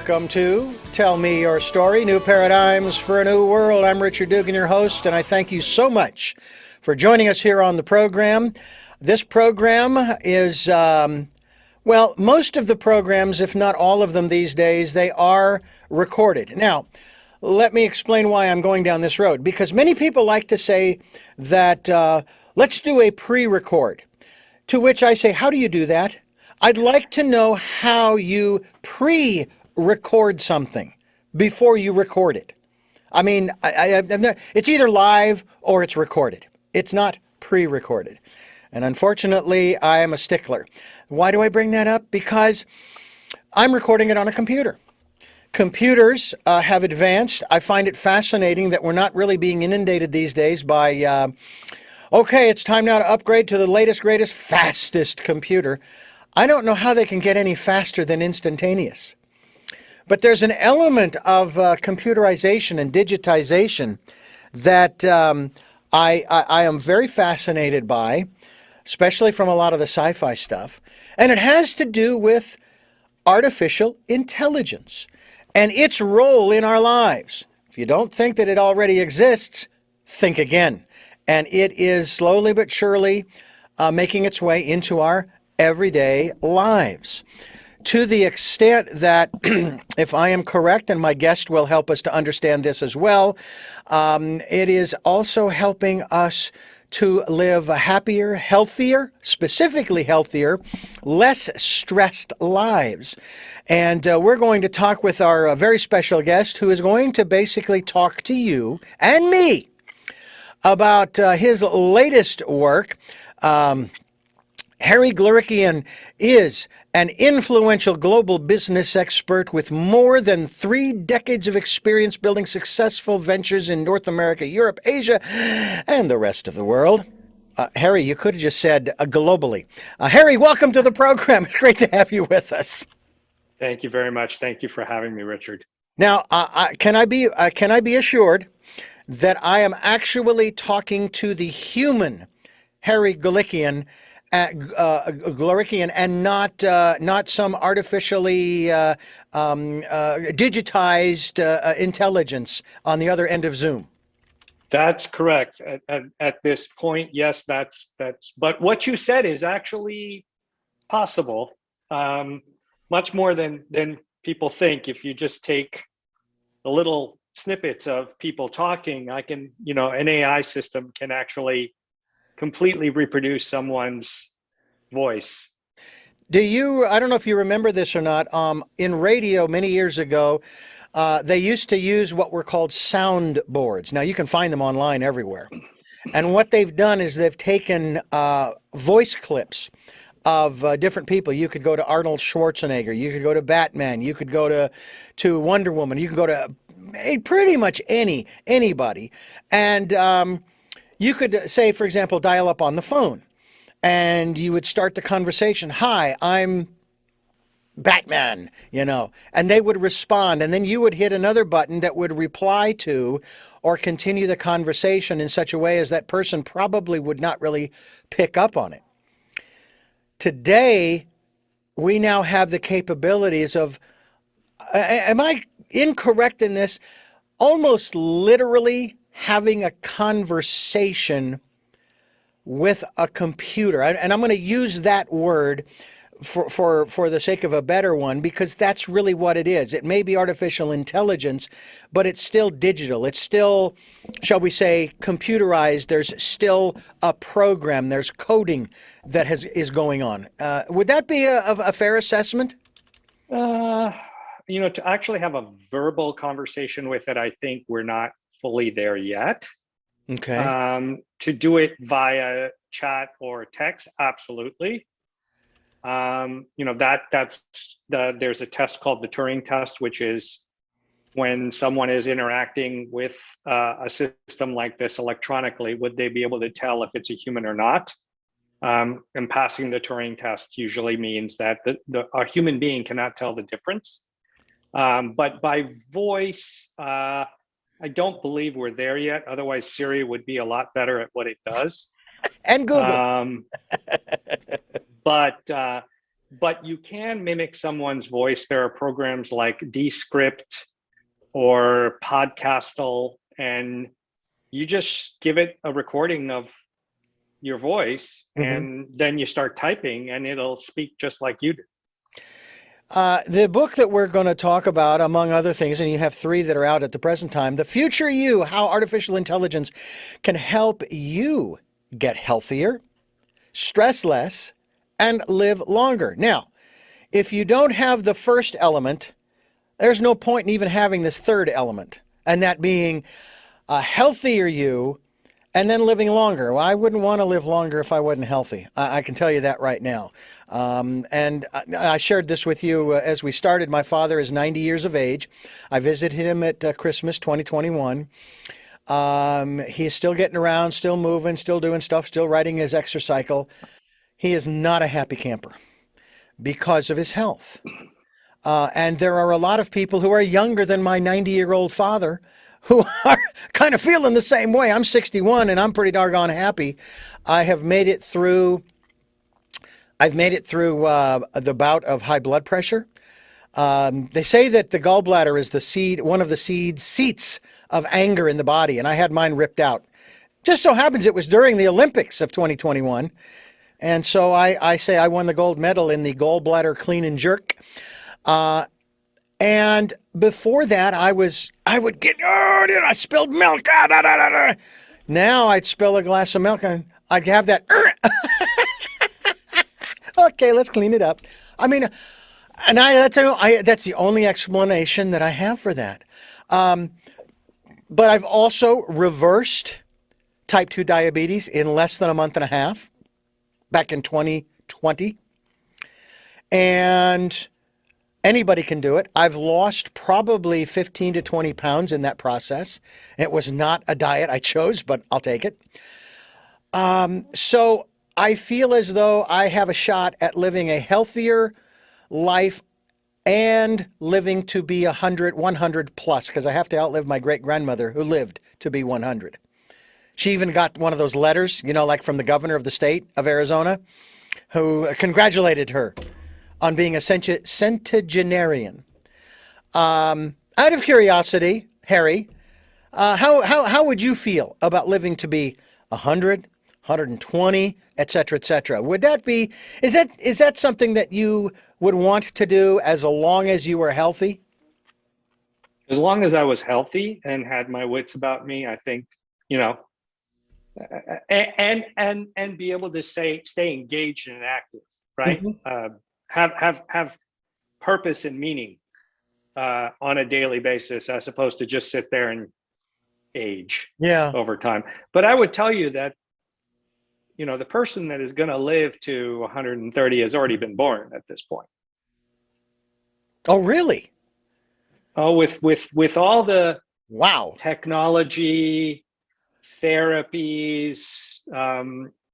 Welcome to Tell Me Your Story, New Paradigms for a New World. I'm Richard Dugan, your host, and I thank you so much for joining us here on the program. This program is, most of the programs, if not all of them these days, they are recorded. Now, let me explain why I'm going down this road, because many people like to say that let's do a pre-record, to which I say, how do you do that? I'd like to know how you pre-record something before you record it. I mean, it's either live or it's recorded. It's not pre-recorded. And unfortunately, I am a stickler. Why do I bring that up? Because I'm recording it on a computer. Computers have advanced. I find it fascinating that we're not really being inundated these days by, okay, it's time now to upgrade to the latest, greatest, fastest computer. I don't know how they can get any faster than instantaneous. But there's an element of computerization and digitization that I am very fascinated by, especially from a lot of the sci-fi stuff. And it has to do with artificial intelligence and its role in our lives. If you don't think that it already exists, think again. And it is slowly but surely making its way into our everyday lives, to the extent that, if I am correct, and my guest will help us to understand this as well, it is also helping us to live happier, healthier, specifically healthier, less stressed lives. And we're going to talk with our very special guest, who is going to basically talk to you and me about his latest work. Harry Glorickian is an influential global business expert with more than 3 decades of experience building successful ventures in North America, Europe, Asia, and the rest of the world. Harry, you could have just said globally. Harry, welcome to the program. It's great to have you with us. Thank you very much. Thank you for having me, Richard. Now, can I be assured that I am actually talking to the human Harry Glorickian, and not some artificially digitized intelligence on the other end of Zoom? That's correct. At this point, yes, that's. But what you said is actually possible, much more than people think. If you just take the little snippets of people talking, an AI system can actually completely reproduce someone's voice. I don't know if you remember this or not, in radio many years ago, they used to use what were called sound boards. Now you can find them online everywhere. And what they've done is they've taken voice clips of different people. You could go to Arnold Schwarzenegger, you could go to Batman, you could go to Wonder Woman, you could go to pretty much anybody. And you could say, for example, dial up on the phone, and you would start the conversation. Hi, I'm Batman, and they would respond. And then you would hit another button that would reply to or continue the conversation in such a way as that person probably would not really pick up on it. Today, we now have the capabilities of, am I incorrect in this, almost literally having a conversation with a computer. And I'm going to use that word for the sake of a better one, because that's really what it is. It may be artificial intelligence, but it's still digital. It's still, shall we say, computerized. There's still a program. There's coding that is going on. Would that be a fair assessment? To actually have a verbal conversation with it, I think we're not fully there yet. Okay. To do it via chat or text, absolutely. There's a test called the Turing Test, which is when someone is interacting with a system like this electronically, would they be able to tell if it's a human or not? And passing the Turing Test usually means that a human being cannot tell the difference. But by voice, I don't believe we're there yet. Otherwise, Siri would be a lot better at what it does. And Google. But but you can mimic someone's voice. There are programs like Descript or Podcastle, and you just give it a recording of your voice, and then you start typing and it'll speak just like you do. The book that we're going to talk about, among other things, and you have 3 that are out at the present time, The Future You, How Artificial Intelligence Can Help You Get Healthier, Stress Less, and Live Longer. Now, if you don't have the first element, there's no point in even having this third element, and that being a healthier you and then living longer. Well, I wouldn't want to live longer if I wasn't healthy. I can tell you that right now. And I shared this with you as we started. My father is 90 years of age. I visited him at Christmas 2021. He's still getting around, still moving, still doing stuff, still riding his exercycle. He is not a happy camper because of his health. And there are a lot of people who are younger than my 90-year-old father who are kind of feeling the same way. I'm 61 and I'm pretty doggone happy. I've made it through the bout of high blood pressure. They say that the gallbladder is one of the seats of anger in the body, and I had mine ripped out. Just so happens it was during the Olympics of 2021. And so I say I won the gold medal in the gallbladder clean and jerk. And before that, I would get, I spilled milk. Now I'd spill a glass of milk and I'd have that. Okay, let's clean it up. I mean, and that's the only explanation that I have for that. But I've also reversed type 2 diabetes in less than a month and a half back in 2020. And anybody can do it. I've lost probably 15 to 20 pounds in that process. It was not a diet I chose, but I'll take it. So I feel as though I have a shot at living a healthier life and living to be 100 plus, because I have to outlive my great-grandmother who lived to be 100. She even got one of those letters, like from the governor of the state of Arizona, who congratulated her on being a centenarian. Out of curiosity, Harry, how would you feel about living to be 100, 120, et cetera, et cetera? Would that be, is that something that you would want to do as long as you were healthy? As long as I was healthy and had my wits about me, I think, and be able to stay engaged and active, right? Mm-hmm. Have purpose and meaning on a daily basis, as opposed to just sit there and age over time. But I would tell you that, the person that is going to live to 130 has already been born at this point. Oh, really? Oh, with all the technology, therapies,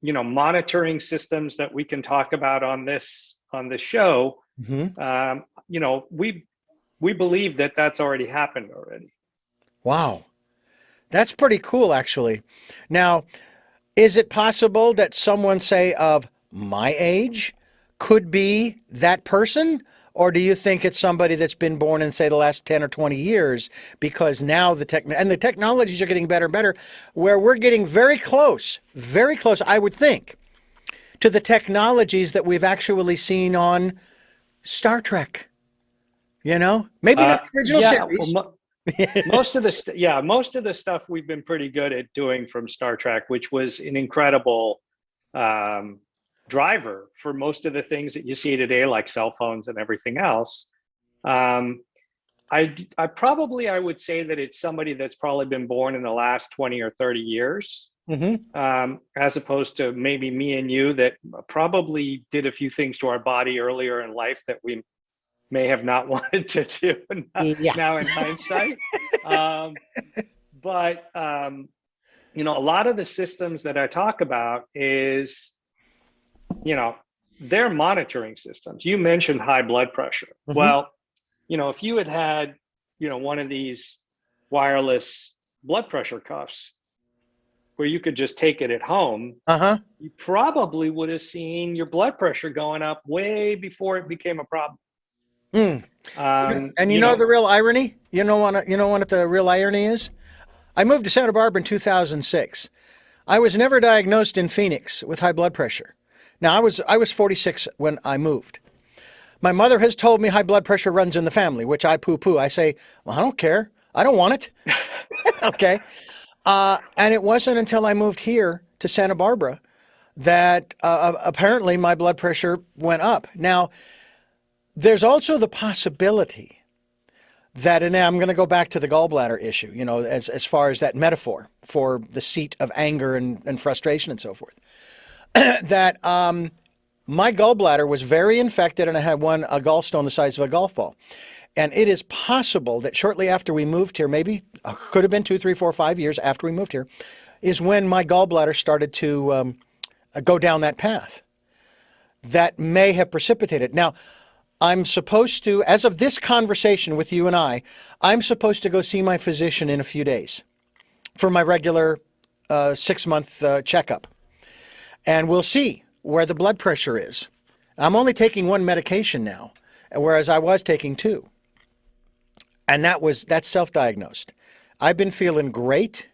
monitoring systems that we can talk about on this show, we believe that that's already happened already. Wow. That's pretty cool, actually. Now, is it possible that someone, say, of my age could be that person? Or do you think it's somebody that's been born in, say, the last 10 or 20 years? Because now the technologies are getting better and better, where we're getting very close, I would think, to the technologies that we've actually seen on Star Trek. Maybe not the original series. Well, most of the stuff we've been pretty good at doing from Star Trek, which was an incredible driver for most of the things that you see today, like cell phones and everything else. I would say that it's somebody that's probably been born in the last 20 or 30 years, as opposed to maybe me and you that probably did a few things to our body earlier in life that we may have not wanted to do now in hindsight. But a lot of the systems that I talk about is, they're monitoring systems. You mentioned high blood pressure. Mm-hmm. Well, if you had one of these wireless blood pressure cuffs, where you could just take it at home, Uh-huh. you probably would have seen your blood pressure going up way before it became a problem. Hmm. And you You know know, the real irony? You know what the real irony is? I moved to Santa Barbara in 2006. I was never diagnosed in Phoenix with high blood pressure. Now I was 46 when I moved. My mother has told me high blood pressure runs in the family, which I poo-poo. I say, well, I don't care. I don't want it. Okay. And it wasn't until I moved here to Santa Barbara that apparently my blood pressure went up. Now, there's also the possibility that, and I'm going to go back to the gallbladder issue, as far as that metaphor for the seat of anger and frustration and so forth, that my gallbladder was very infected and I had a gallstone the size of a golf ball. And it is possible that shortly after we moved here, maybe could have been 2, 3, 4, 5 years after we moved here, is when my gallbladder started to go down that path. That may have precipitated. Now, I'm supposed to, as of this conversation with you and I'm supposed to go see my physician in a few days for my regular 6-month checkup. And we'll see where the blood pressure is. I'm only taking one medication now, whereas I was taking two. And that's self-diagnosed. I've been feeling great.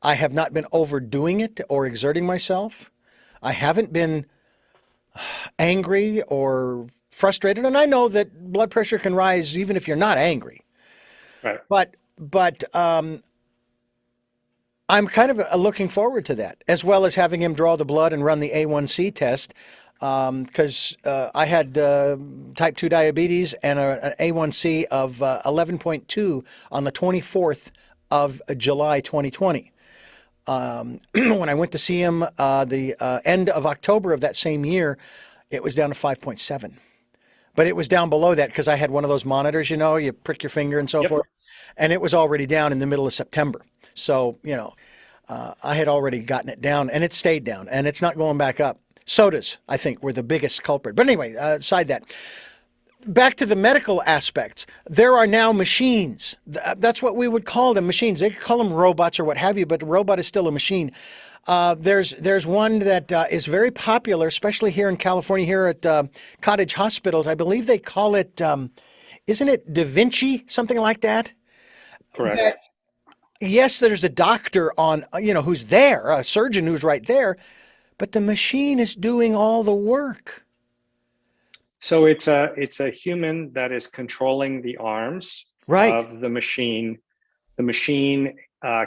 I have not been overdoing it or exerting myself. I haven't been angry or frustrated. And I know that blood pressure can rise even if you're not angry. right. But I'm kind of looking forward to that, as well as having him draw the blood and run the A1C test, because I had type 2 diabetes and an A1C of 11.2 on the 24th of July 2020. When I went to see him the end of October of that same year, it was down to 5.7. But it was down below that because I had one of those monitors, you prick your finger and so Yep. forth. And it was already down in the middle of September. So, I had already gotten it down and it stayed down and it's not going back up. Sodas, I think, were the biggest culprit. But anyway, aside that, back to the medical aspects. There are now machines. That's what we would call them, machines. They could call them robots or what have you, but a robot is still a machine. There's one that is very popular, especially here in California, here at cottage hospitals. I believe they call it, isn't it Da Vinci, something like that? Correct. Yes, there's a doctor on, who's there, a surgeon who's right there, but the machine is doing all the work. So it's a human that is controlling the arms Right. of the machine. The machine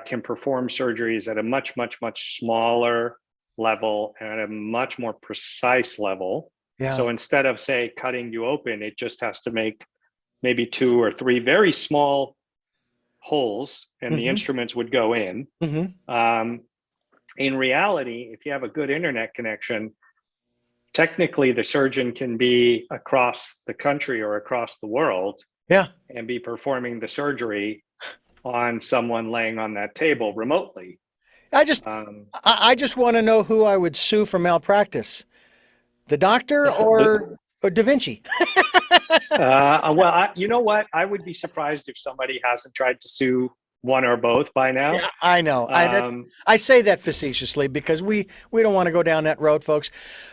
can perform surgeries at a much, much, much smaller level and at a much more precise level. Yeah. So instead of, say, cutting you open, it just has to make maybe 2 or 3 very small holes, and the instruments would go in. In reality, if you have a good internet connection, technically the surgeon can be across the country or across the world Yeah. and be performing the surgery on someone laying on that table remotely. I just Um, I just want to know who I would sue for malpractice. The doctor or Da Vinci? well, you know what? I would be surprised if somebody hasn't tried to sue one or both by now. Yeah, I know. Um, I say that facetiously because we don't want to go down that road, folks.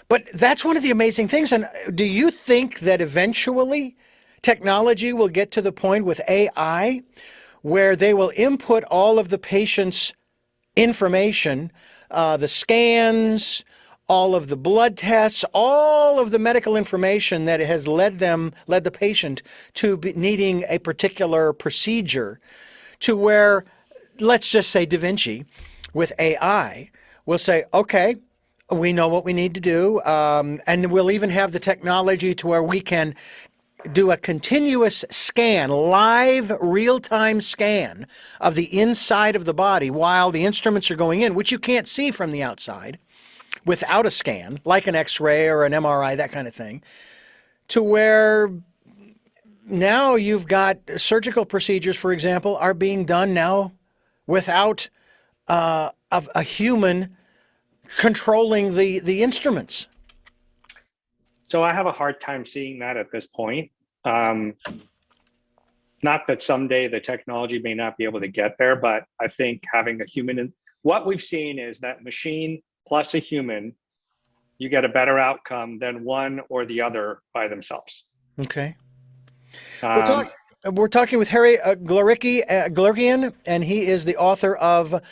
But that's one of the amazing things. And do you think that eventually technology will get to the point with AI where they will input all of the patient's information, the scans, all of the blood tests, all of the medical information that has led the patient to needing a particular procedure, to where, let's just say Da Vinci with AI will say, okay, we know what we need to do. And we'll even have the technology to where we can do a continuous scan, live real-time scan of the inside of the body while the instruments are going in, which you can't see from the outside without a scan, like an X-ray or an MRI, that kind of thing, to where now you've got surgical procedures, for example, are being done now without a human controlling the instruments. so I have a hard time seeing that at this point. Um, Not that someday the technology may not be able to get there, but I think having a human what we've seen is that machine plus a human, you get a better outcome than one or the other by themselves. Okay. We're Um, talking. We're talking with Harry Glorickian, and he is the author of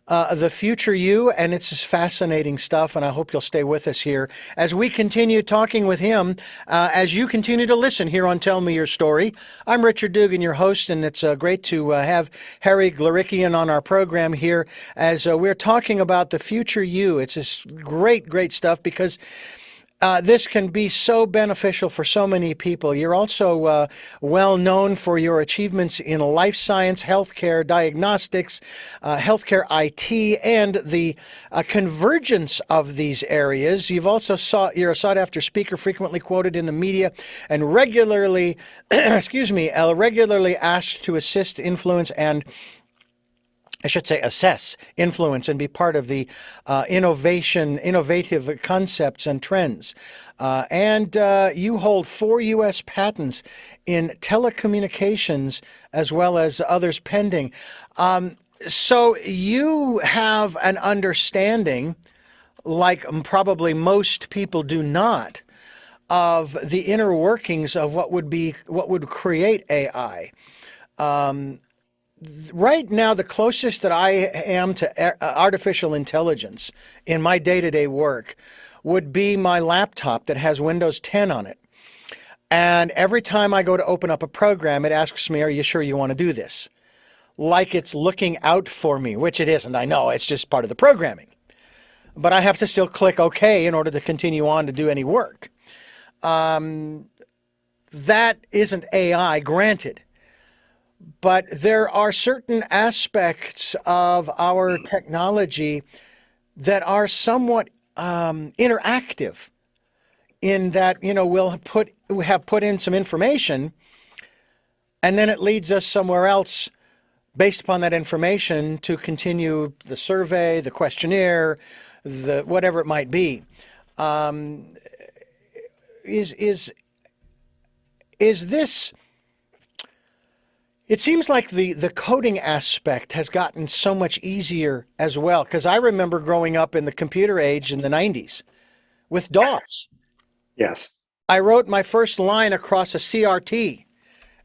The Future You, and it's just fascinating stuff, and I hope you'll stay with us here as we continue talking with him, as you continue to listen here on Tell Me Your Story. I'm Richard Dugan, your host, and it's great to have Harry Glorickian on our program here as we're talking about The Future You. It's just great, great stuff because this can be so beneficial for so many people. You're also well known for your achievements in life science, healthcare, diagnostics, healthcare IT, and the convergence of these areas. You're a sought after speaker, frequently quoted in the media, and regularly, regularly asked to assist, influence, and assess influence and be part of the innovative concepts and trends. And you hold 4 U.S. patents in telecommunications as well as others pending. So you have an understanding, like probably most people do not, of the inner workings of what would create AI. Right now, the closest that I am to artificial intelligence in my day-to-day work would be my laptop that has Windows 10 on it. And every time I go to open up a program, it asks me, are you sure you want to do this? Like it's looking out for me, which it isn't. I know, it's just part of the programming. But I have to still click OK in order to continue on to do any work. That isn't AI, granted. But there are certain aspects of our technology that are somewhat interactive in that, we'll have put in some information and then it leads us somewhere else based upon that information to continue the survey, the questionnaire, the whatever it might be. Is this... It seems like the coding aspect has gotten so much easier as well, because I remember growing up in the computer age in the 90s with DOS. yes. I wrote my first line across a CRT,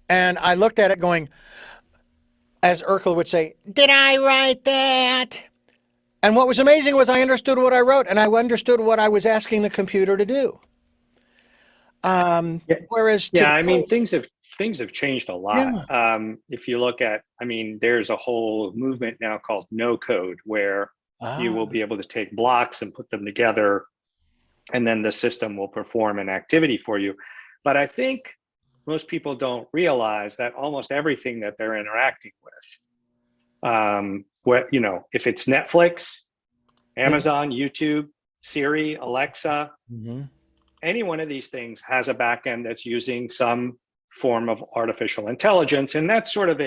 and I looked at it going, as Urkel would say, did I write that? And what was amazing was I understood what I wrote, and I understood what I was asking the computer to do. Whereas Yeah, today, I mean, things have changed a lot. yeah. If you look at, I mean, there's a whole movement now called no code, where you will be able to take blocks and put them together, and then the system will perform an activity for you. But I think most people don't realize that almost everything that they're interacting with, if it's Netflix, Amazon, YouTube, Siri, Alexa, any one of these things has a backend that's using some form of artificial intelligence. And that's sort of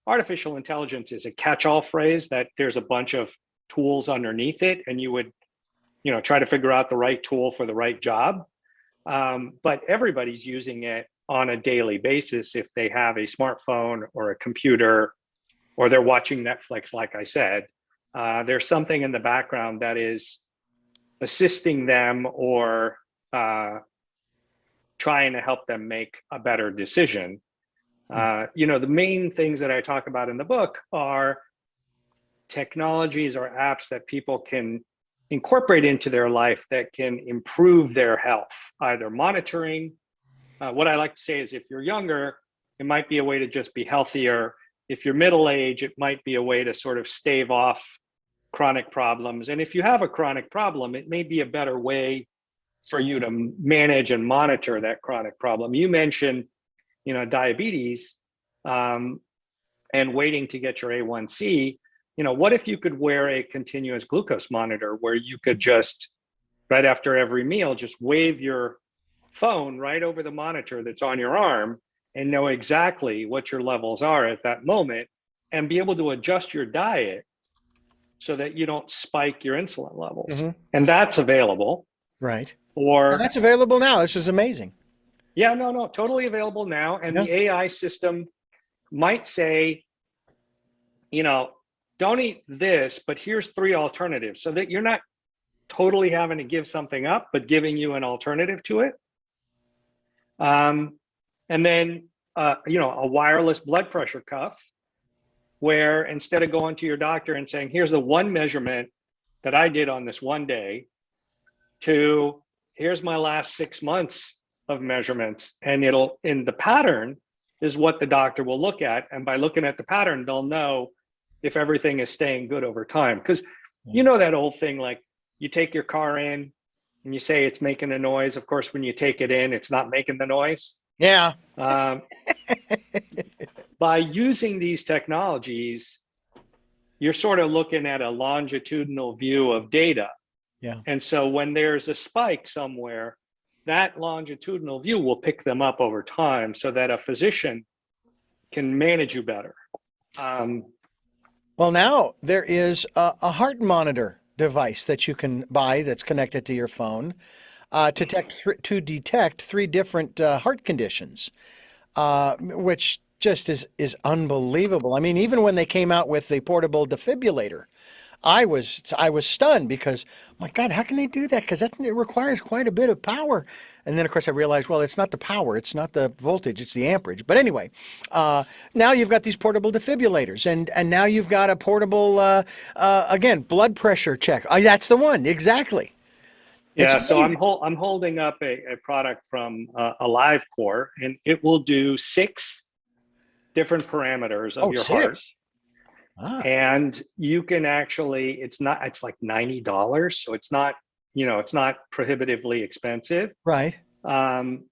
artificial intelligence is a catch-all phrase that there's a bunch of tools underneath it, and you would, try to figure out the right tool for the right job. But everybody's using it on a daily basis if they have a smartphone or a computer, or they're watching Netflix, like I said. There's something in the background that is assisting them or trying to help them make a better decision. The main things that I talk about in the book are technologies or apps that people can incorporate into their life that can improve their health, either monitoring. What I like to say is, if you're younger, it might be a way to just be healthier. If you're middle age, it might be a way to sort of stave off chronic problems. And if you have a chronic problem, it may be a better way for you to manage and monitor that chronic problem. You mentioned, diabetes and waiting to get your A1C. What if you could wear a continuous glucose monitor where you could just, right after every meal, just wave your phone right over the monitor that's on your arm and know exactly what your levels are at that moment, and be able to adjust your diet so that you don't spike your insulin levels. And that's available. Right. Or and that's available now. This is amazing. Yeah, no, totally available now. And the AI system might say, don't eat this, but here's 3 alternatives, so that you're not totally having to give something up, but giving you an alternative to it. And then, a wireless blood pressure cuff, where instead of going to your doctor and saying, here's the one measurement that I did on this one day, to here's my last 6 months of measurements, and the pattern is what the doctor will look at. And by looking at the pattern, they'll know if everything is staying good over time. Because that old thing, like you take your car in and you say it's making a noise. Of course, when you take it in, it's not making the noise. Yeah. By using these technologies, you're sort of looking at a longitudinal view of data. Yeah. And so when there's a spike somewhere, that longitudinal view will pick them up over time, so that a physician can manage you better. Well, now there is a heart monitor device that you can buy that's connected to your phone to detect 3 different heart conditions, which just is unbelievable. I mean, even when they came out with the portable defibrillator, I was stunned because, my God, how can they do that? Because it requires quite a bit of power. And then, of course, I realized, well, it's not the power, it's not the voltage, it's the amperage. But anyway, now you've got these portable defibrillators, and now you've got a portable, again, blood pressure check. That's the one, exactly. Yeah, so I'm holding up a product from AliveCore, and it will do 6 different parameters of your heart. And you can actually, it's like $90, so it's not prohibitively expensive. Right. And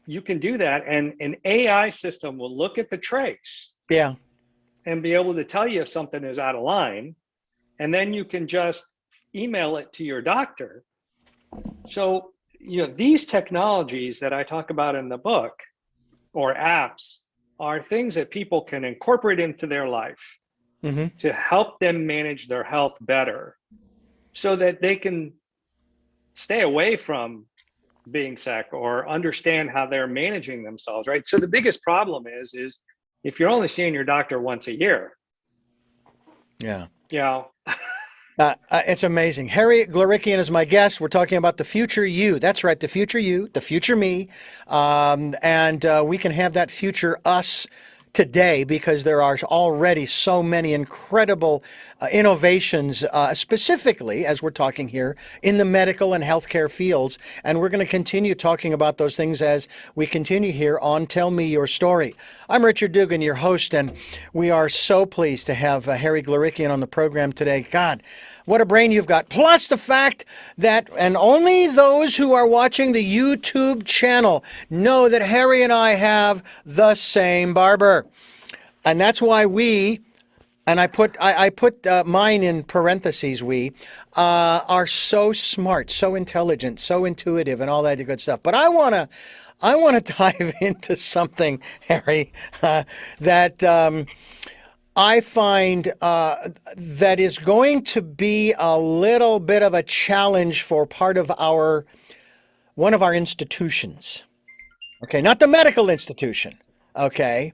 you can do that, and an AI system will look at the trace. Yeah. And be able to tell you if something is out of line, and then you can just email it to your doctor. So, these technologies that I talk about in the book, or apps, are things that people can incorporate into their life to help them manage their health better, so that they can stay away from being sick or understand how they're managing themselves, right? So the biggest problem is if you're only seeing your doctor once a year. Yeah. It's amazing. Harry Glorickian is my guest. We're talking about the future you. That's right, the future you, the future me. And we can have that future us today, because there are already so many incredible innovations, specifically, as we're talking here, in the medical and healthcare fields. And we're going to continue talking about those things as we continue here on Tell Me Your Story. I'm Richard Dugan, your host, and we are so pleased to have Harry Glorickian on the program today. God, what a brain you've got. Plus the fact that, and only those who are watching the YouTube channel know that Harry and I have the same barber. And that's why and I put mine in parentheses, are so smart, so intelligent, so intuitive, and all that good stuff. But I want to dive into something, Harry, that I find that is going to be a little bit of a challenge for one of our institutions. Okay, not the medical institution. Okay.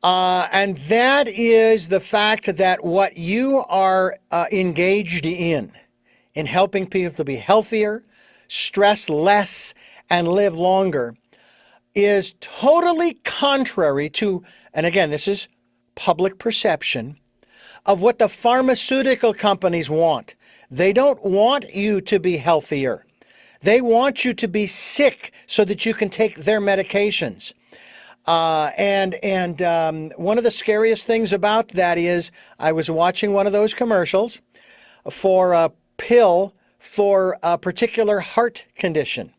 And that is the fact that what you are engaged in helping people to be healthier, stress less, and live longer, is totally contrary to, and again, this is public perception, of what the pharmaceutical companies want. They don't want you to be healthier. They want you to be sick so that you can take their medications. And one of the scariest things about that is I was watching one of those commercials for a pill for a particular heart condition.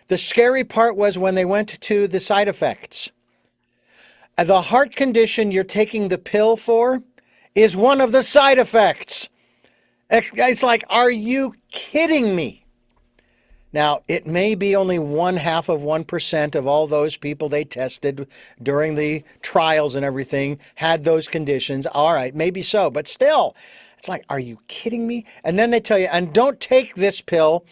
The scary part was when they went to the side effects. The heart condition you're taking the pill for is one of the side effects. It's like, are you kidding me? Now, it may be only 0.5% of all those people they tested during the trials and everything had those conditions. All right, maybe so, but still, it's like, are you kidding me? And then they tell you, and don't take this pill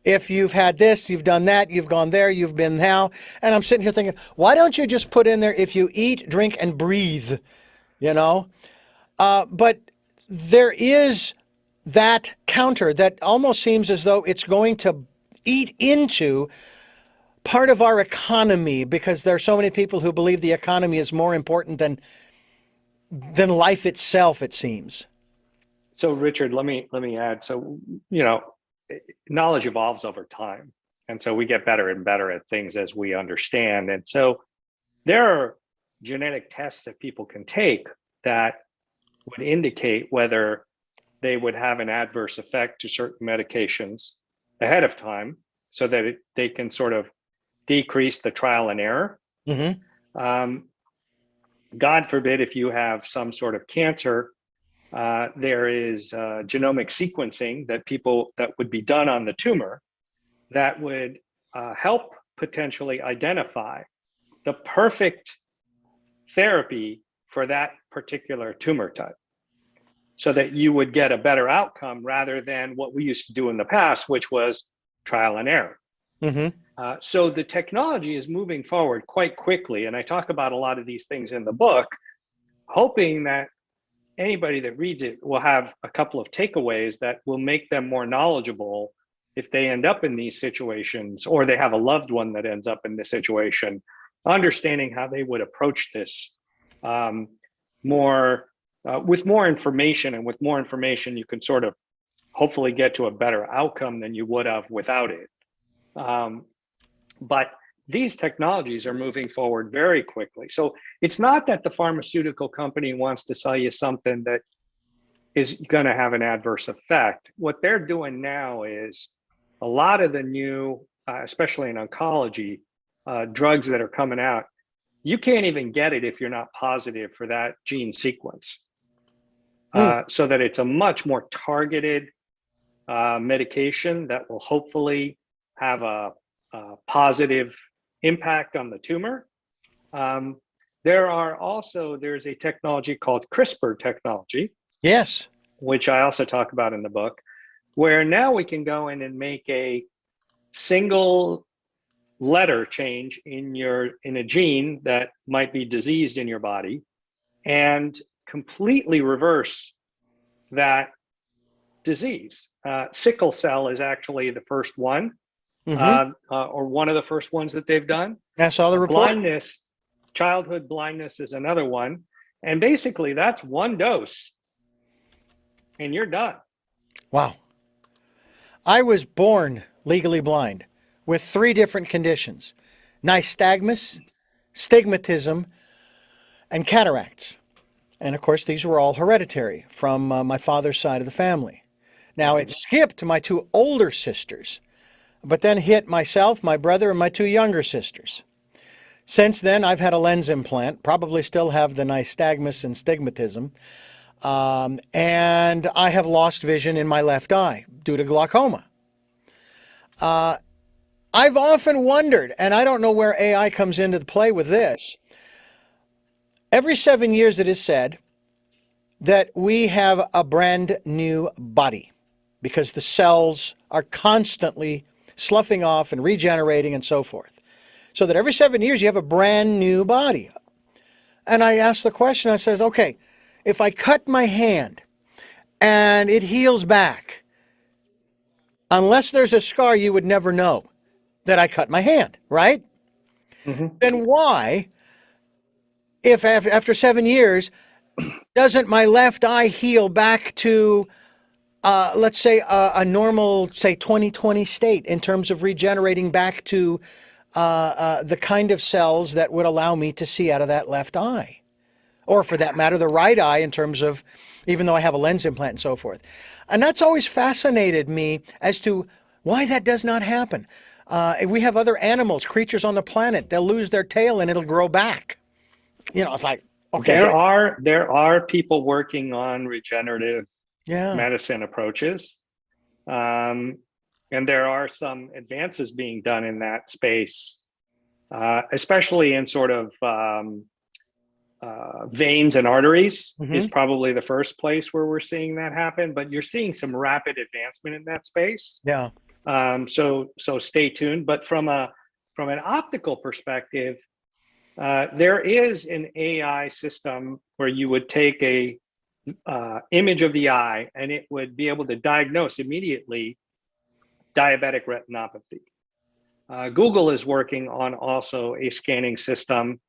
if you've had this, you've done that, you've gone there, you've been now. And I'm sitting here thinking, why don't you just put in there, if you eat, drink, and breathe? you know? But there is that counter that almost seems as though it's going to eat into part of our economy because there are so many people who believe the economy is more important than life itself, it seems. So Richard, let me add. So, you know, knowledge evolves over time. And so we get better and better at things as we understand. And so there are genetic tests that people can take that would indicate whether they would have an adverse effect to certain medications ahead of time so that they can sort of decrease the trial and error. Mm-hmm. Um, God forbid if you have some sort of cancer, there is genomic sequencing that would be done on the tumor that would help potentially identify the perfect therapy for that particular tumor type so that you would get a better outcome rather than what we used to do in the past, which was trial and error. Mm-hmm. So the technology is moving forward quite quickly. And I talk about a lot of these things in the book, hoping that anybody that reads it will have a couple of takeaways that will make them more knowledgeable if they end up in these situations or they have a loved one that ends up in this situation, understanding how they would approach this more with more information. And with more information, you can sort of hopefully get to a better outcome than you would have without it. But these technologies are moving forward very quickly. So it's not that the pharmaceutical company wants to sell you something that is going to have an adverse effect. What they're doing now is a lot of the new, especially in oncology, drugs that are coming out, you can't even get it if you're not positive for that gene sequence. So that it's a much more targeted medication that will hopefully have a positive impact on the tumor. There's a technology called CRISPR technology. Yes. Which I also talk about in the book, where now we can go in and make a single letter change in a gene that might be diseased in your body and completely reverse that disease. Sickle cell is actually the first one, Mm-hmm. or one of the first ones that they've done. I saw the report. Blindness, childhood blindness is another one. And basically that's one dose and you're done. Wow. I was born legally blind with 3 different conditions: nystagmus, stigmatism, and cataracts. And of course, these were all hereditary from my father's side of the family. Now, it skipped my 2 older sisters, but then hit myself, my brother, and my 2 younger sisters. Since then, I've had a lens implant, probably still have the nystagmus and stigmatism, and I have lost vision in my left eye due to glaucoma. I've often wondered, and I don't know where AI comes into play with this. Every 7 years it is said that we have a brand new body because the cells are constantly sloughing off and regenerating and so forth. So that every 7 years you have a brand new body. And I asked the question, I says, okay, if I cut my hand and it heals back, unless there's a scar, you would never know that I cut my hand, right? Mm-hmm. Then why, if after 7 years, doesn't my left eye heal back to, let's say, a normal, say, 20/20 state in terms of regenerating back to the kind of cells that would allow me to see out of that left eye? Or for that matter, the right eye in terms of, even though I have a lens implant and so forth. And that's always fascinated me as to why that does not happen. We have other animals, creatures on the planet, they'll lose their tail and it'll grow back. You know, it's like, okay. There are people working on regenerative Yeah. medicine approaches. And there are some advances being done in that space, especially in sort of veins and arteries is probably the first place where we're seeing that happen, but you're seeing some rapid advancement in that space. Yeah. So stay tuned. But from an optical perspective, There is an AI system where you would take a image of the eye and it would be able to diagnose immediately diabetic retinopathy. Google is working on also a scanning system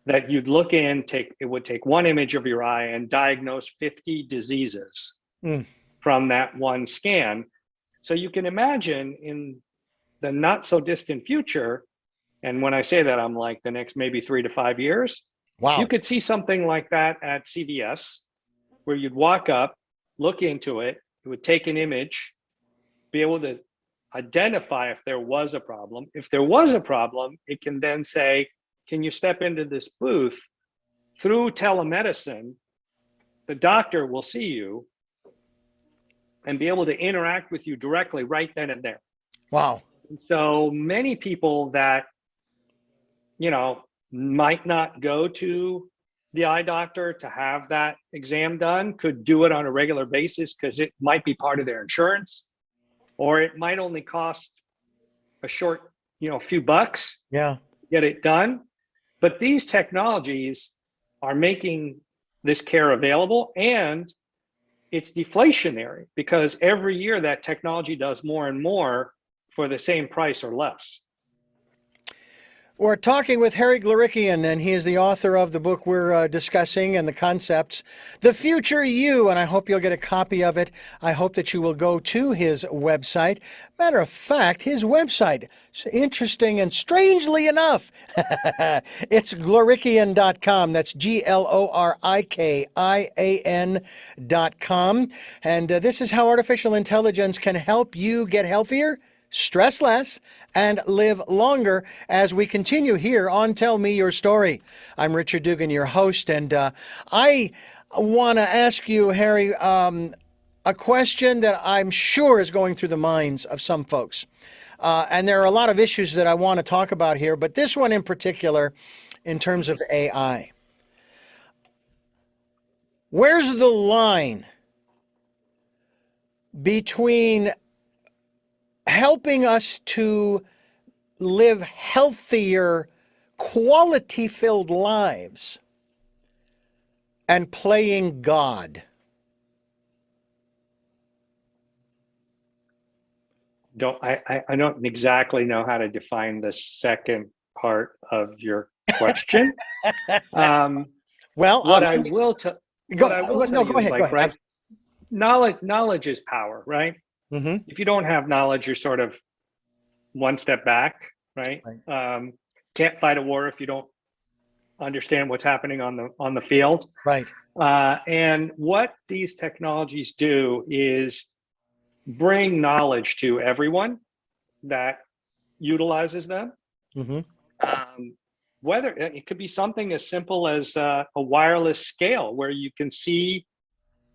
that you'd look in, it would take one image of your eye and diagnose 50 diseases from that one scan. So you can imagine in the not so distant future, and when I say that, I'm like the next maybe 3 to 5 years, Wow. you could see something like that at CVS, where you'd walk up, look into it, it would take an image, be able to identify if there was a problem. If there was a problem, it can then say, can you step into this booth? Through telemedicine, the doctor will see you and be able to interact with you directly right then and there. Wow. So many people that, might not go to the eye doctor to have that exam done could do it on a regular basis because it might be part of their insurance, or it might only cost a short, few bucks to get it done. But these technologies are making this care available, and it's deflationary because every year that technology does more and more for the same price or less. We're talking with Harry Glorickian, and he is the author of the book we're discussing and the concepts, The Future You, and I hope you'll get a copy of it. I hope that you will go to his website. Matter of fact, his website, interesting and strangely enough, it's Glorikian.com. That's Glorikian.com. And this is how artificial intelligence can help you get healthier, stress less, and live longer as we continue here on Tell Me Your Story. I'm Richard Dugan, your host, and I want to ask you, Harry, a question that I'm sure is going through the minds of some folks. And there are a lot of issues that I want to talk about here, but this one in particular, in terms of AI. Where's the line between helping us to live healthier, quality-filled lives and playing God? I don't exactly know how to define the second part of your question. Well, what I will tell go you is, ahead. like, right, knowledge is power, right? Mm-hmm. If you don't have knowledge, you're sort of one step back, right? Can't fight a war if you don't understand what's happening on the field. Right. And what these technologies do is bring knowledge to everyone that utilizes them. Mm-hmm. Whether it could be something as simple as a wireless scale where you can see,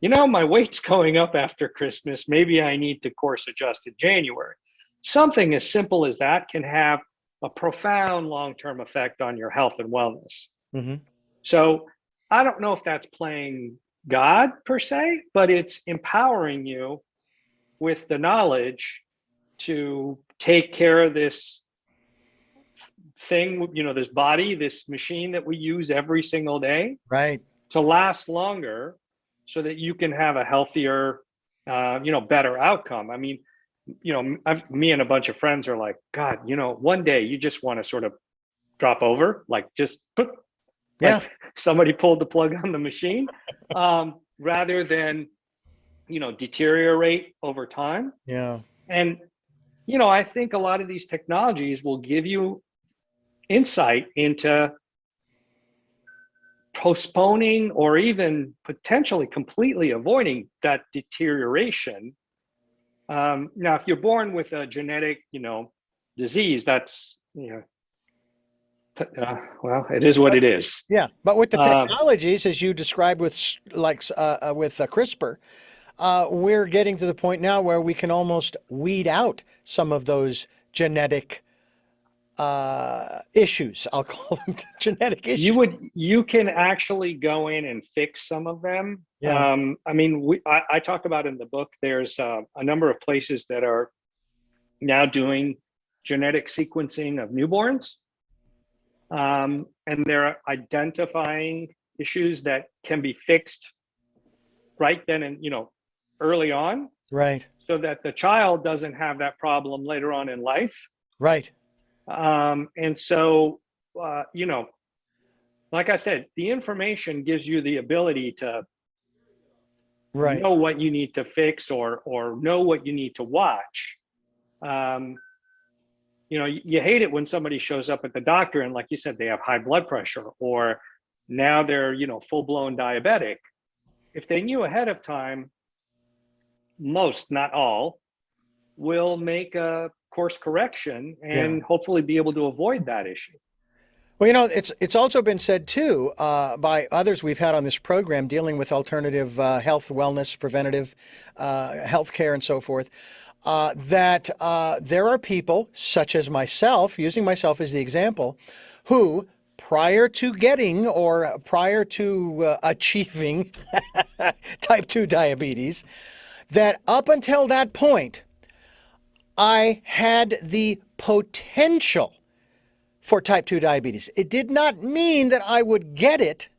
my weight's going up after Christmas. Maybe I need to course adjust in January. Something as simple as that can have a profound long-term effect on your health and wellness. Mm-hmm. So I don't know if that's playing God per se, but it's empowering you with the knowledge to take care of this thing, this body, this machine that we use every single day, right, to last longer so that you can have a healthier, better outcome. I mean, me and a bunch of friends are like, God, one day you just want to sort of drop over, like just put, like somebody pulled the plug on the machine, rather than, deteriorate over time. Yeah. And, I think a lot of these technologies will give you insight into postponing or even potentially completely avoiding that deterioration. Now, if you're born with a genetic, disease, that's, well, it is what it is. Yeah, but with the technologies, as you described with CRISPR, we're getting to the point now where we can almost weed out some of those genetic issues. I'll call them genetic issues. You can actually go in and fix some of them. Yeah. I mean, I talk about in the book, there's a number of places that are now doing genetic sequencing of newborns. and they're identifying issues that can be fixed right then and early on, Right. so that the child doesn't have that problem later on in life. Right. And so, like I said, the information gives you the ability to Right. know what you need to fix, or know what you need to watch. You hate it when somebody shows up at the doctor and, like you said, they have high blood pressure, or now they're full-blown diabetic. If they knew ahead of time, most, not all, will make a course correction and hopefully be able to avoid that issue. Well, it's also been said too by others we've had on this program dealing with alternative health, wellness, preventative health care, and so forth, that there are people such as myself, using myself as the example, who prior to getting or prior to achieving type 2 diabetes, that up until that point, I had the potential for type 2 diabetes. It did not mean that I would get it,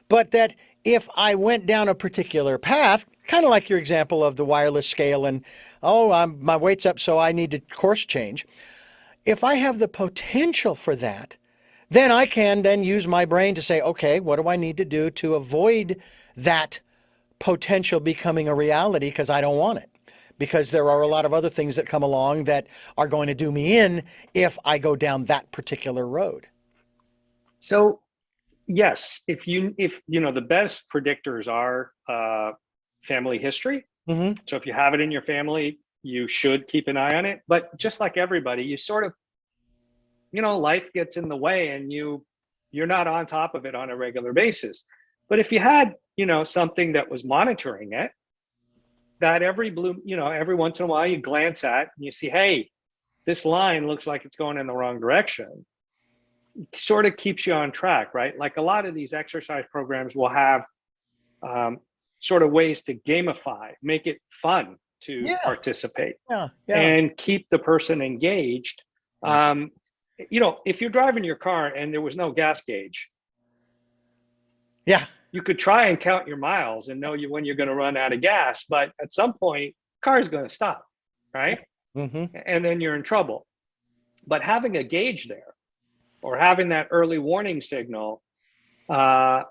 but that if I went down a particular path, kind of like your example of the wireless scale and, my weight's up, so I need to course change. If I have the potential for that, then I can then use my brain to say, okay, what do I need to do to avoid that potential becoming a reality, because I don't want it. Because there are a lot of other things that come along that are going to do me in if I go down that particular road. So, yes, if the best predictors are family history. Mm-hmm. So if you have it in your family, you should keep an eye on it. But just like everybody, you sort of, life gets in the way, and you're not on top of it on a regular basis. But if you had, something that was monitoring it, that every once in a while you glance at and you see, hey, this line looks like it's going in the wrong direction, it sort of keeps you on track, right? Like a lot of these exercise programs will have sort of ways to gamify, make it fun to participate, and keep the person engaged. If you're driving your car and there was no gas gauge, you could try and count your miles and know when you're going to run out of gas, but at some point, car's going to stop, right? Mm-hmm. And then you're in trouble. But having a gauge there, or having that early warning signal that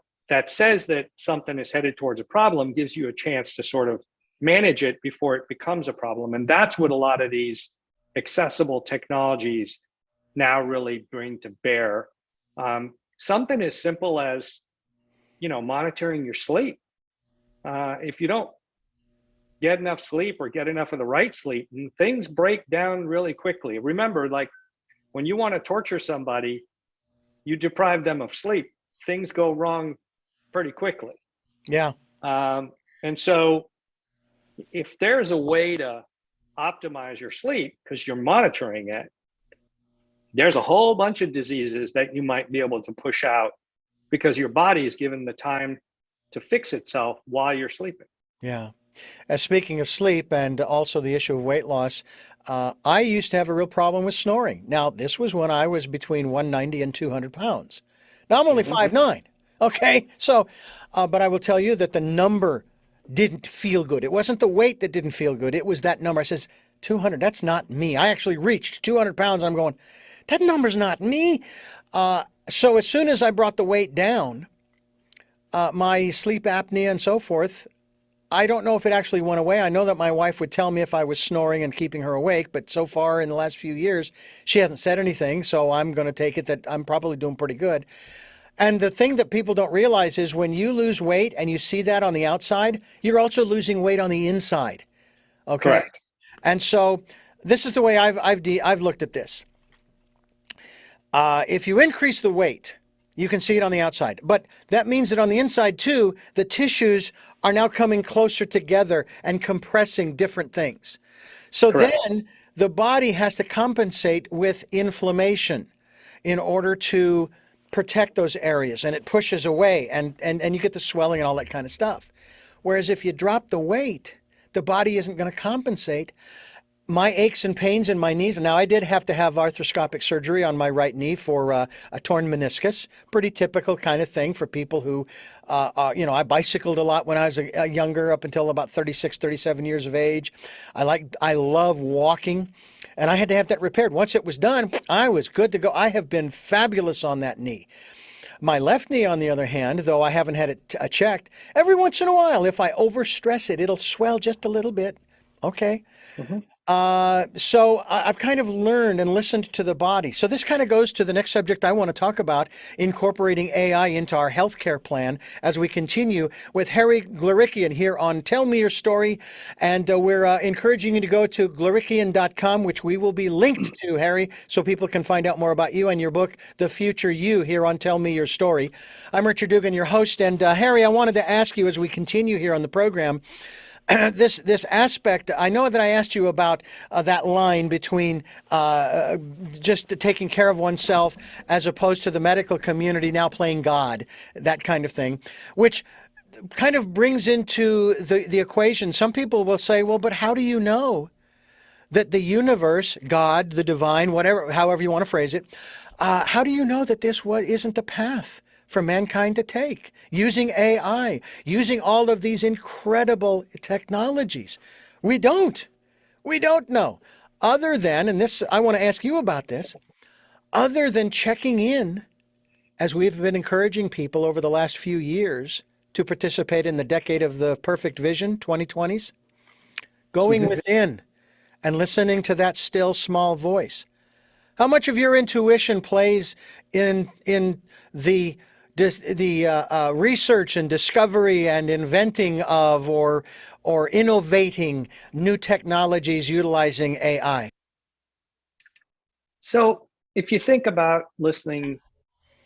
says that something is headed towards a problem, gives you a chance to sort of manage it before it becomes a problem. And that's what a lot of these accessible technologies now really bring to bear. Something as simple as monitoring your sleep. If you don't get enough sleep, or get enough of the right sleep, things break down really quickly. Remember, like when you want to torture somebody, you deprive them of sleep, things go wrong pretty quickly. Yeah. And so if there's a way to optimize your sleep because you're monitoring it, there's a whole bunch of diseases that you might be able to push out, because your body is given the time to fix itself while you're sleeping. Yeah. Speaking of sleep and also the issue of weight loss, I used to have a real problem with snoring. Now, this was when I was between 190 and 200 pounds. Now, I'm only 5'9". Okay. So, but I will tell you that the number didn't feel good. It wasn't the weight that didn't feel good. It was that number. I says, 200, that's not me. I actually reached 200 pounds. I'm going, that number's not me. So as soon as I brought the weight down, my sleep apnea and so forth, I don't know if it actually went away. I know that my wife would tell me if I was snoring and keeping her awake, but so far in the last few years, she hasn't said anything. So I'm going to take it that I'm probably doing pretty good. And the thing that people don't realize is when you lose weight and you see that on the outside, you're also losing weight on the inside. Okay. Correct. And so this is the way I've looked at this. If you increase the weight, you can see it on the outside, but that means that on the inside too, the tissues are now coming closer together and compressing different things. So then the body has to compensate with inflammation in order to protect those areas, and it pushes away and you get the swelling and all that kind of stuff. Whereas if you drop the weight, the body isn't going to compensate. my aches and pains in my knees. And now I did have to have arthroscopic surgery on my right knee for a torn meniscus. Pretty typical kind of thing for people who, I bicycled a lot when I was a younger, up until about 36, 37 years of age. I love walking, and I had to have that repaired. Once it was done, I was good to go. I have been fabulous on that knee. My left knee, on the other hand, though I haven't had it checked, every once in a while, if I overstress it, it'll swell just a little bit. Okay. Mhm. So I've kind of learned and listened to the body. So this kind of goes to the next subject I want to talk about, incorporating AI into our healthcare plan, as we continue with Harry Glorickian here on Tell Me Your Story. And we're encouraging you to go to glorikian.com, which we will be linked to, Harry, so people can find out more about you and your book, The Future You, here on Tell Me Your Story. I'm Richard Dugan, your host. And Harry, I wanted to ask you, as we continue here on the program, this aspect. I know that I asked you about that line between just taking care of oneself as opposed to the medical community now playing God, that kind of thing, which kind of brings into the equation. Some people will say, well, but how do you know that the universe, God, the divine, whatever, however you want to phrase it, how do you know that this isn't the path for mankind to take, using AI, using all of these incredible technologies? We don't. We don't know. Other than, and this, I want to ask you about this, other than checking in, as we've been encouraging people over the last few years to participate in the decade of the perfect vision, 2020s, going within and listening to that still small voice. How much of your intuition plays in the research and discovery and inventing of or innovating new technologies utilizing AI? So if you think about listening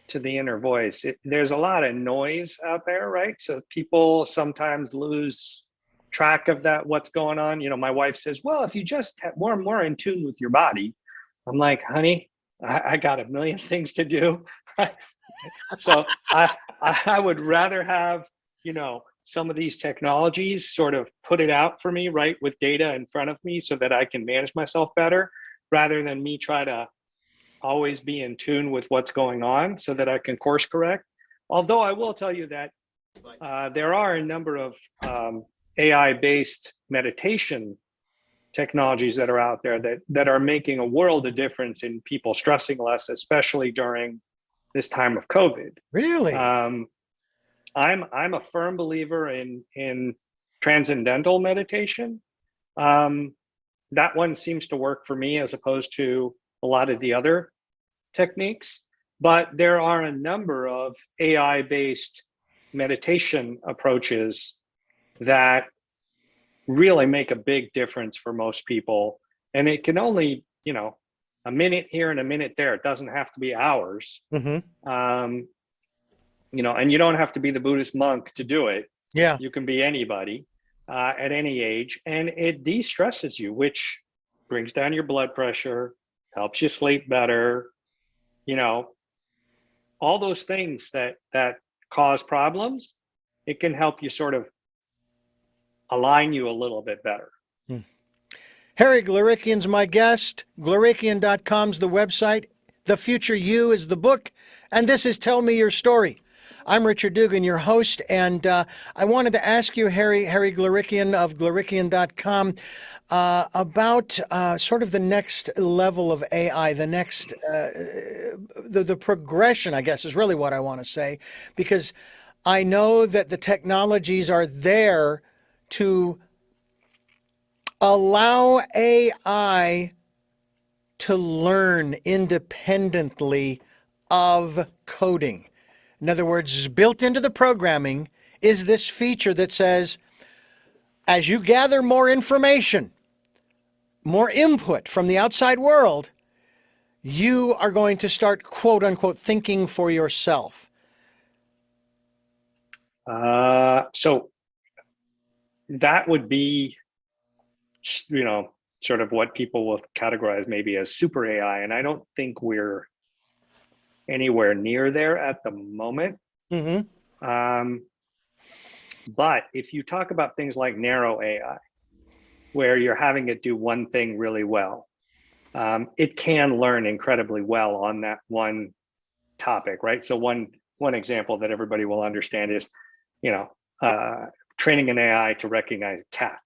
to the inner voice, there's a lot of noise out there, right? So people sometimes lose track of that, what's going on. My wife says, well, if you just were more in tune with your body. I'm like, honey, I got a million things to do. So I would rather have, some of these technologies sort of put it out for me, right, with data in front of me so that I can manage myself better, rather than me try to always be in tune with what's going on so that I can course correct. Although I will tell you that there are a number of AI-based meditation technologies that are out there that are making a world of difference in people stressing less, especially during this time of COVID. Really? I'm a firm believer in transcendental meditation. That one seems to work for me as opposed to a lot of the other techniques. But there are a number of AI-based meditation approaches that really make a big difference for most people. And it can only, a minute here and a minute there. It doesn't have to be hours. Mm-hmm. And you don't have to be the Buddhist monk to do it. Yeah. You can be anybody at any age. And it de-stresses you, which brings down your blood pressure, helps you sleep better, all those things that cause problems. It can help you sort of align you a little bit better. Harry Glorickian's my guest. Glorikian.com's the website. The Future You is the book. And this is Tell Me Your Story. I'm Richard Dugan, your host, and I wanted to ask you, Harry Glorickian of Glorikian.com, about sort of the next level of AI, the next, the progression, I guess, is really what I want to say, because I know that the technologies are there to allow AI to learn independently of coding. In other words, built into the programming is this feature that says, as you gather more information, more input from the outside world, you are going to start, quote unquote, thinking for yourself. So that would be, sort of what people will categorize maybe as super AI. And I don't think we're anywhere near there at the moment. Mm-hmm. But if you talk about things like narrow AI, where you're having it do one thing really well. It can learn incredibly well on that one topic, right? So one example that everybody will understand is, training an AI to recognize a cat,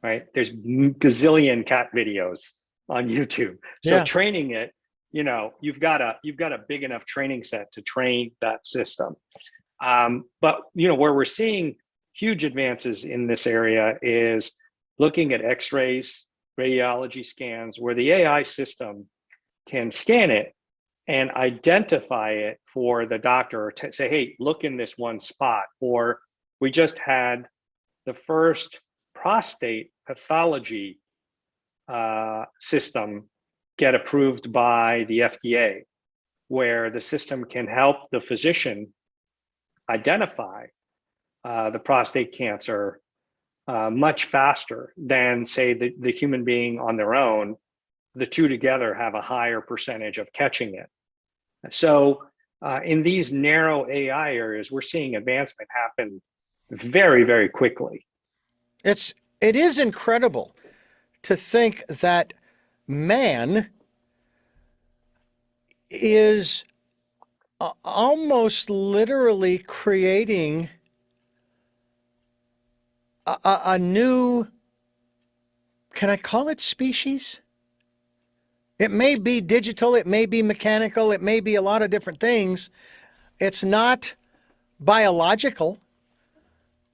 right? There's gazillion cat videos on YouTube. So Yeah. training it, you've got a big enough training set to train that system. But where we're seeing huge advances in this area is looking at X-rays, radiology scans, where the AI system can scan it and identify it for the doctor, to say, hey, look in this one spot. Or we just had the first prostate pathology system get approved by the FDA, where the system can help the physician identify the prostate cancer much faster than, say, the human being on their own. The two together have a higher percentage of catching it. So in these narrow AI areas, we're seeing advancement happen very, very quickly. It is incredible to think that man is almost literally creating a new, can I call it species? It may be digital, it may be mechanical, it may be a lot of different things. It's not biological.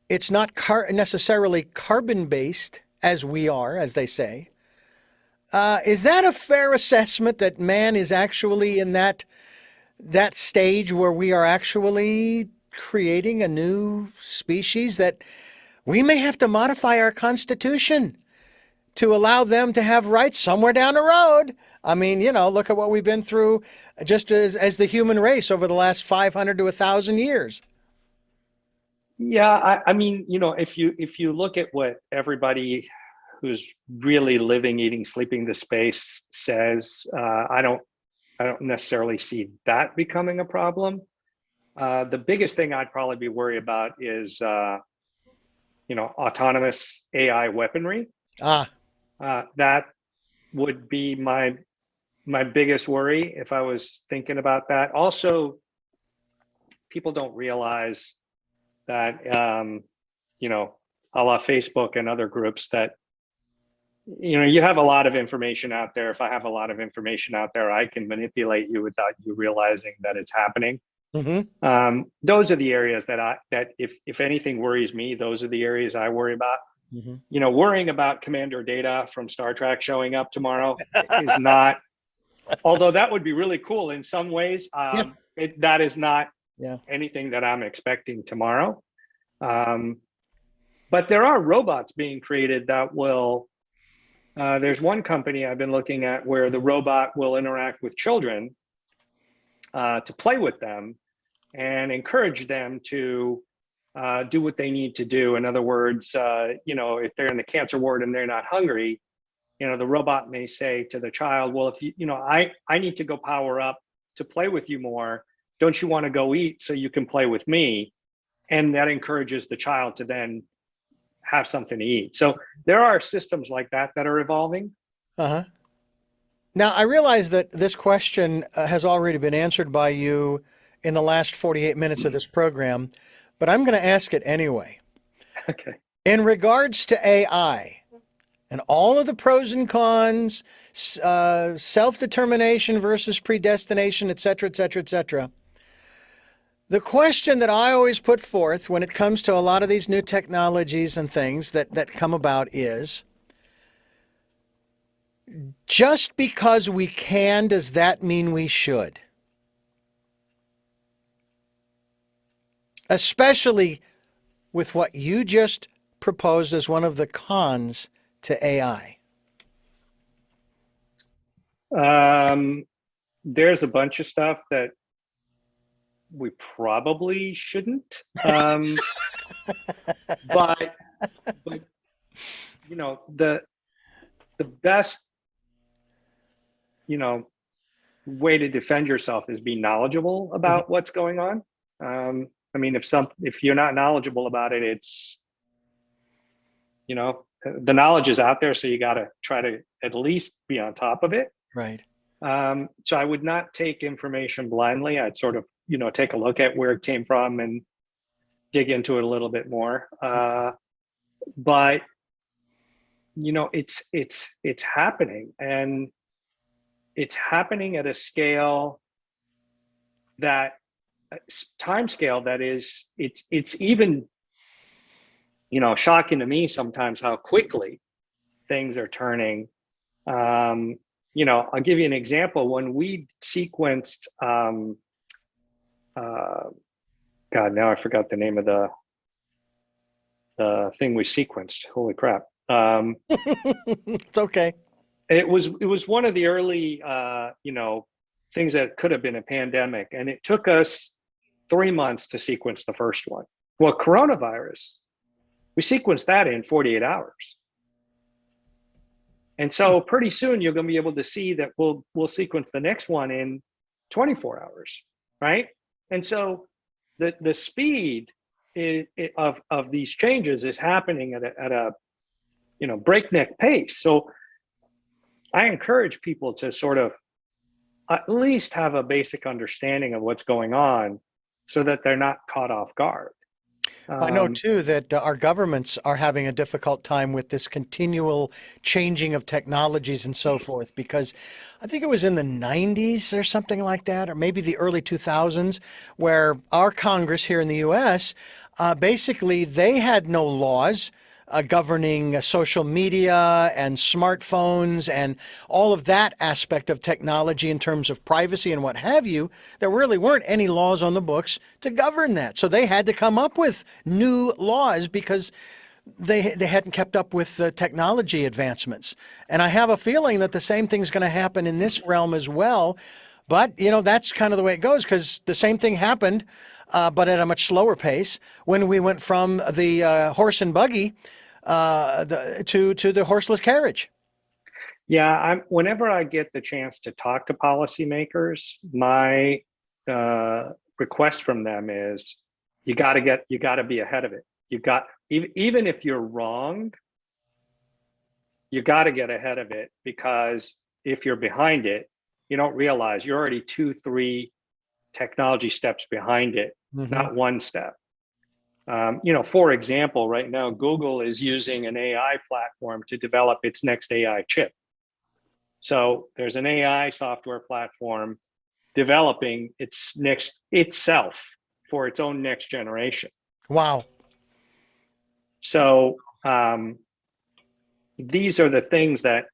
It's not necessarily carbon-based, as we are, as they say. Is that a fair assessment, that man is actually in that stage where we are actually creating a new species, that we may have to modify our constitution to allow them to have rights somewhere down the road? I mean, look at what we've been through just as the human race over the last 500 to 1,000 years. Yeah, I mean, if you look at what everybody who's really living, eating, sleeping the space says, I don't necessarily see that becoming a problem. The biggest thing I'd probably be worried about is, autonomous AI weaponry. That would be my biggest worry if I was thinking about that. Also, people don't realize that, a la Facebook and other groups, that, you have a lot of information out there. If I have a lot of information out there, I can manipulate you without you realizing that it's happening. Mm-hmm. Those are the areas that if anything worries me, those are the areas I worry about. Mm-hmm. Worrying about Commander Data from Star Trek showing up tomorrow is not, although that would be really cool in some ways, that is not anything that I'm expecting tomorrow. But there are robots being created that will, there's one company I've been looking at where the robot will interact with children to play with them and encourage them to do what they need to do. In other words, if they're in the cancer ward and they're not hungry, the robot may say to the child, well, if I need to go power up to play with you more. Don't you want to go eat so you can play with me? And that encourages the child to then have something to eat. So there are systems like that are evolving. Uh-huh. Now, I realize that this question has already been answered by you in the last 48 minutes of this program, but I'm going to ask it anyway. Okay. In regards to AI and all of the pros and cons, self-determination versus predestination, et cetera, et cetera, et cetera, the question that I always put forth when it comes to a lot of these new technologies and things that come about is, just because we can, does that mean we should? Especially with what you just proposed as one of the cons to AI. There's a bunch of stuff that we probably shouldn't. But the best way to defend yourself is be knowledgeable about what's going on. I mean, if you're not knowledgeable about it, it's the knowledge is out there, so you got to try to at least be on top of it. Right. So I would not take information blindly. I'd sort of, take a look at where it came from and dig into it a little bit more. But it's happening, and it's happening at a scale time scale that is, it's even, shocking to me sometimes how quickly things are turning. I'll give you an example. When we sequenced, God, now I forgot the name of the thing we sequenced. Holy crap. It's okay. It was one of the early, things that could have been a pandemic, and it took us 3 months to sequence the first one. Well, coronavirus, we sequenced that in 48 hours. And so pretty soon you're going to be able to see that we'll sequence the next one in 24 hours, right? And so the speed of these changes is happening at a breakneck pace. So I encourage people to sort of at least have a basic understanding of what's going on, so that they're not caught off guard. I know too that our governments are having a difficult time with this continual changing of technologies and so forth, because I think it was in the 90s or something like that, or maybe the early 2000s, where our Congress here in the US, basically they had no laws governing social media and smartphones and all of that aspect of technology in terms of privacy and what have you. There really weren't any laws on the books to govern that. So they had to come up with new laws because they hadn't kept up with the technology advancements. And I have a feeling that the same thing's going to happen in this realm as well. But, that's kind of the way it goes, because the same thing happened, but at a much slower pace, when we went from the horse and buggy to the horseless carriage. Yeah, whenever I get the chance to talk to policymakers, my request from them is you got to be ahead of it. Even if you're wrong, you got to get ahead of it, because if you're behind it, you don't realize you're already 2-3 technology steps behind it, not one step. For example, right now, Google is using an AI platform to develop its next AI chip. So there's an AI software platform developing itself for its own next generation. Wow. So these are the things that,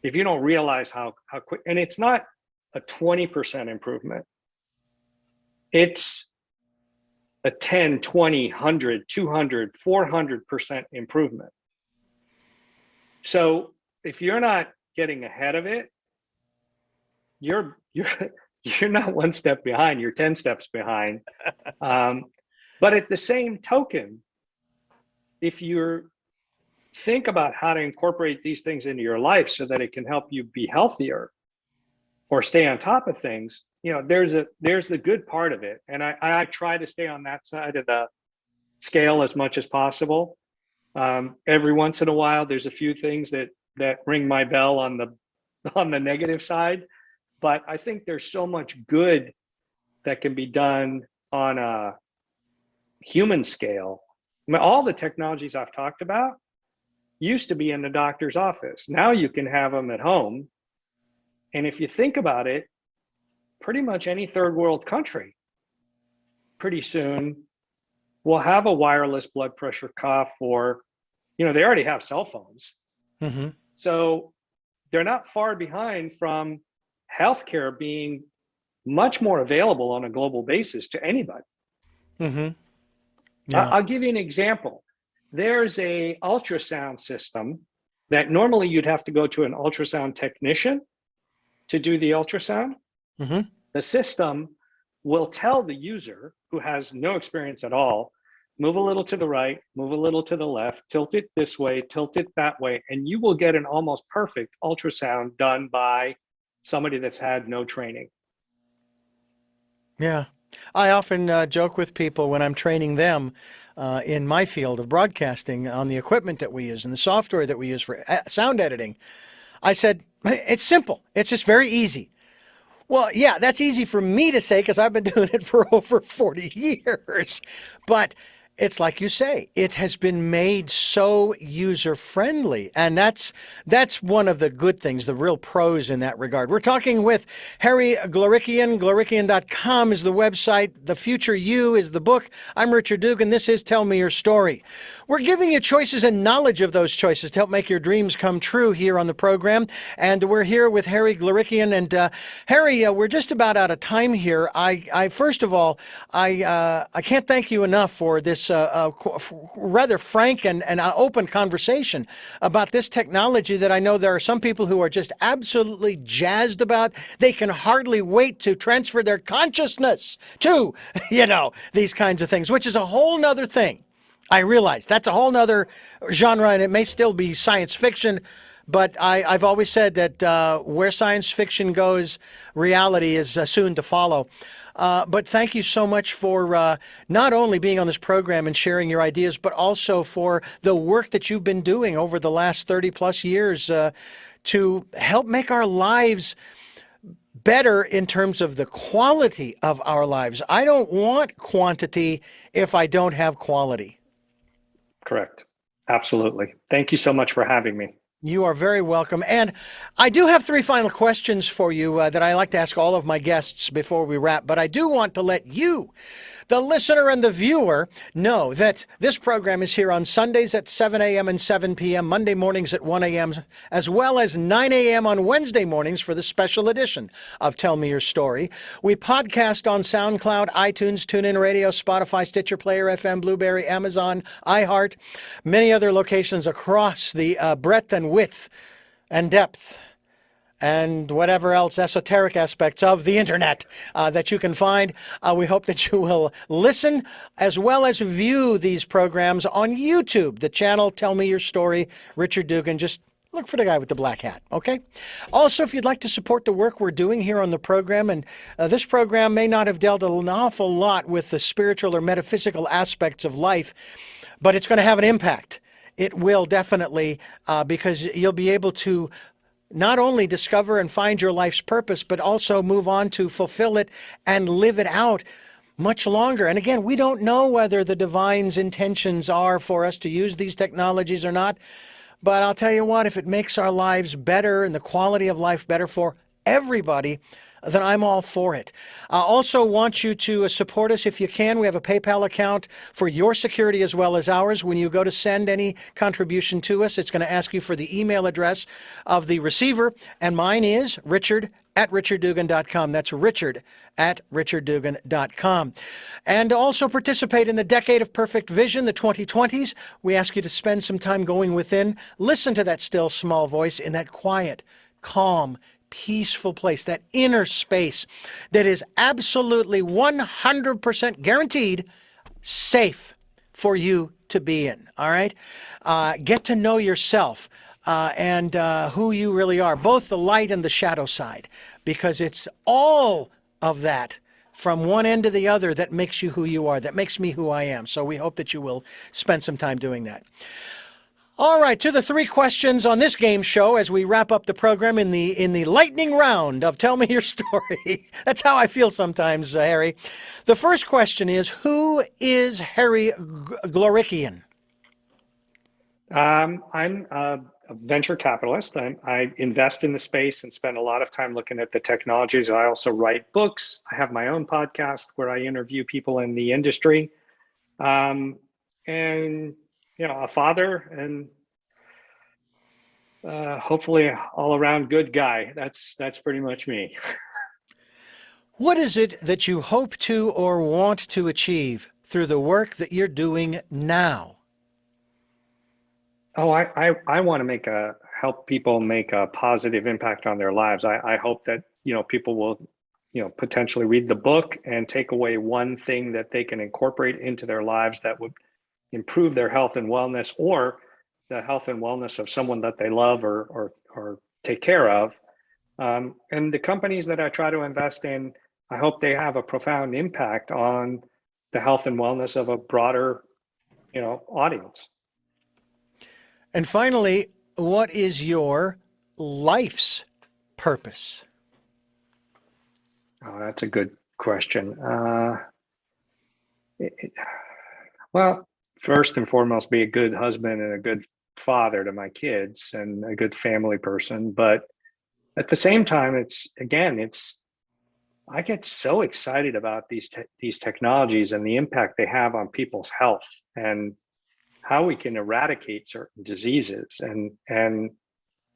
if you don't realize how quick, and it's not a 20% improvement, it's a 10, 20, 100, 200, 400% improvement. So if you're not getting ahead of it, you're not one step behind, you're 10 steps behind. But at the same token, if you think about how to incorporate these things into your life so that it can help you be healthier or stay on top of things, there's the good part of it. And I try to stay on that side of the scale as much as possible. Every once in a while, there's a few things that ring my bell on the negative side, but I think there's so much good that can be done on a human scale. I mean, all the technologies I've talked about used to be in the doctor's office. Now you can have them at home. And if you think about it, pretty much any third world country pretty soon will have a wireless blood pressure cuff, or, they already have cell phones. So they're not far behind from healthcare being much more available on a global basis to anybody. Yeah. I'll give you an example. There's a ultrasound system that normally you'd have to go to an ultrasound technician to do the ultrasound. The system will tell the user, who has no experience at all, move a little to the right, move a little to the left, tilt it this way, tilt it that way, and you will get an almost perfect ultrasound done by somebody that's had no training. Yeah. I often joke with people when I'm training them in my field of broadcasting on the equipment that we use and the software that we use for sound editing. I said, it's simple. It's just very easy. Well, yeah, that's easy for me to say because I've been doing it for over 40 years. But it's like you say, it has been made so user friendly. And that's one of the good things, the real pros in that regard. We're talking with Harry Glorickian. Glorikian.com is the website. The Future You is the book. I'm Richard Dugan. This is Tell Me Your Story. We're giving you choices and knowledge of those choices to help make your dreams come true here on the program. And we're here with Harry Glorickian. And Harry, we're just about out of time here. I first of all, I can't thank you enough for this rather frank and open conversation about this technology that I know there are some people who are just absolutely jazzed about. They can hardly wait to transfer their consciousness to, these kinds of things, which is a whole nother thing. I realize that's a whole nother genre, and it may still be science fiction. But I've always said that where science fiction goes, reality is soon to follow. But thank you so much for not only being on this program and sharing your ideas, but also for the work that you've been doing over the last 30 plus years to help make our lives better in terms of the quality of our lives. I don't want quantity if I don't have quality. Correct. Absolutely. Thank you so much for having me. You are very welcome. And I do have three final questions for you that I like to ask all of my guests before we wrap. But I do want to let you, the listener and the viewer, know that this program is here on Sundays at 7 a.m. and 7 p.m., Monday mornings at 1 a.m., as well as 9 a.m. on Wednesday mornings for the special edition of Tell Me Your Story. We podcast on SoundCloud, iTunes, TuneIn Radio, Spotify, Stitcher, Player FM, Blueberry, Amazon, iHeart, many other locations across the breadth and width and depth and whatever else esoteric aspects of the internet that you can find. We hope that you will listen as well as view these programs on YouTube, the channel Tell Me Your Story, Richard Dugan. Just look for the guy with the black hat, okay? Also, if you'd like to support the work we're doing here on the program, and this program may not have dealt an awful lot with the spiritual or metaphysical aspects of life, but it's going to have an impact. It will definitely, because you'll be able to not only discover and find your life's purpose, but also move on to fulfill it and live it out much longer. And again, we don't know whether the divine's intentions are for us to use these technologies or not. But I'll tell you what, if it makes our lives better and the quality of life better for everybody, then I'm all for it. I also want you to support us if you can. We have a PayPal account for your security as well as ours. When you go to send any contribution to us, it's going to ask you for the email address of the receiver, and mine is richard@richarddugan.com. That's richard@richarddugan.com. And also participate in the Decade of Perfect Vision, the 2020s. We ask you to spend some time going within, listen to that still small voice in that quiet, calm, peaceful place, that inner space that is absolutely 100% guaranteed safe for you to be in. All right? Get to know yourself and who you really are, both the light and the shadow side, because it's all of that from one end to the other that makes you who you are, that makes me who I am. So we hope that you will spend some time doing that. All right, to the three questions on this game show as we wrap up the program in the lightning round of Tell Me Your Story. That's how I feel sometimes, Harry. The first question is, who is Harry Glorickian? I'm a venture capitalist. I invest in the space and spend a lot of time looking at the technologies. I also write books. I have my own podcast where I interview people in the industry. And a father and hopefully all around good guy. That's pretty much me. What is it that you hope to or want to achieve through the work that you're doing now? Oh, I want to help people make a positive impact on their lives. I hope that, people will, potentially read the book and take away one thing that they can incorporate into their lives that would improve their health and wellness, or the health and wellness of someone that they love or take care of. And the companies that I try to invest in I hope they have a profound impact on the health and wellness of a broader, audience. And finally, what is your life's purpose? Oh, that's a good question. Well, first and foremost, be a good husband and a good father to my kids and a good family person. But at the same time, I get so excited about these technologies and the impact they have on people's health and how we can eradicate certain diseases and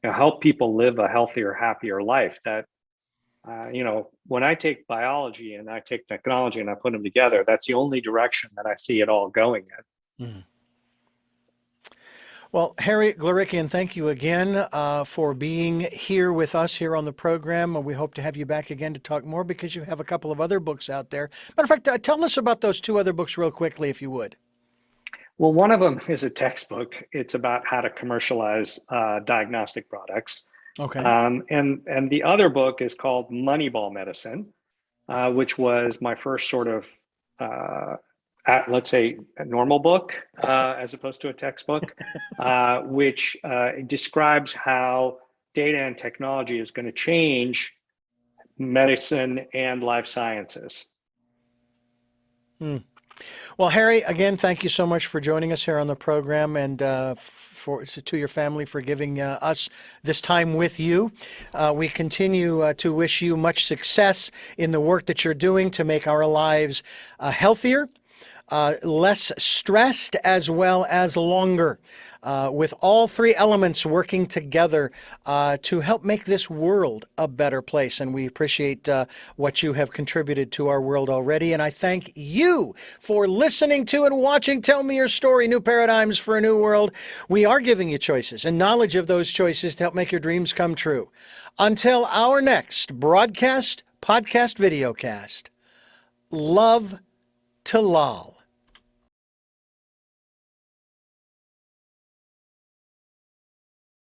help people live a healthier, happier life. That when I take biology and I take technology and I put them together, that's the only direction that I see it all going in. Mm. Well, Harry Glorickian, thank you again for being here with us here on the program. We hope to have you back again to talk more because you have a couple of other books out there. Matter of fact, tell us about those two other books real quickly, if you would. Well, one of them is a textbook. It's about how to commercialize diagnostic products. Okay. And the other book is called Moneyball Medicine, which was my first sort of let's say a normal book as opposed to a textbook, which describes how data and technology is going to change medicine and life sciences. Well, Harry, again, thank you so much for joining us here on the program, and to your family for giving us this time with you. We continue to wish you much success in the work that you're doing to make our lives healthier, less stressed, as well as longer, with all three elements working together to help make this world a better place. And we appreciate what you have contributed to our world already. And I thank you for listening to and watching Tell Me Your Story, New Paradigms for a New World. We are giving you choices and knowledge of those choices to help make your dreams come true. Until our next broadcast, podcast, videocast, love to lol.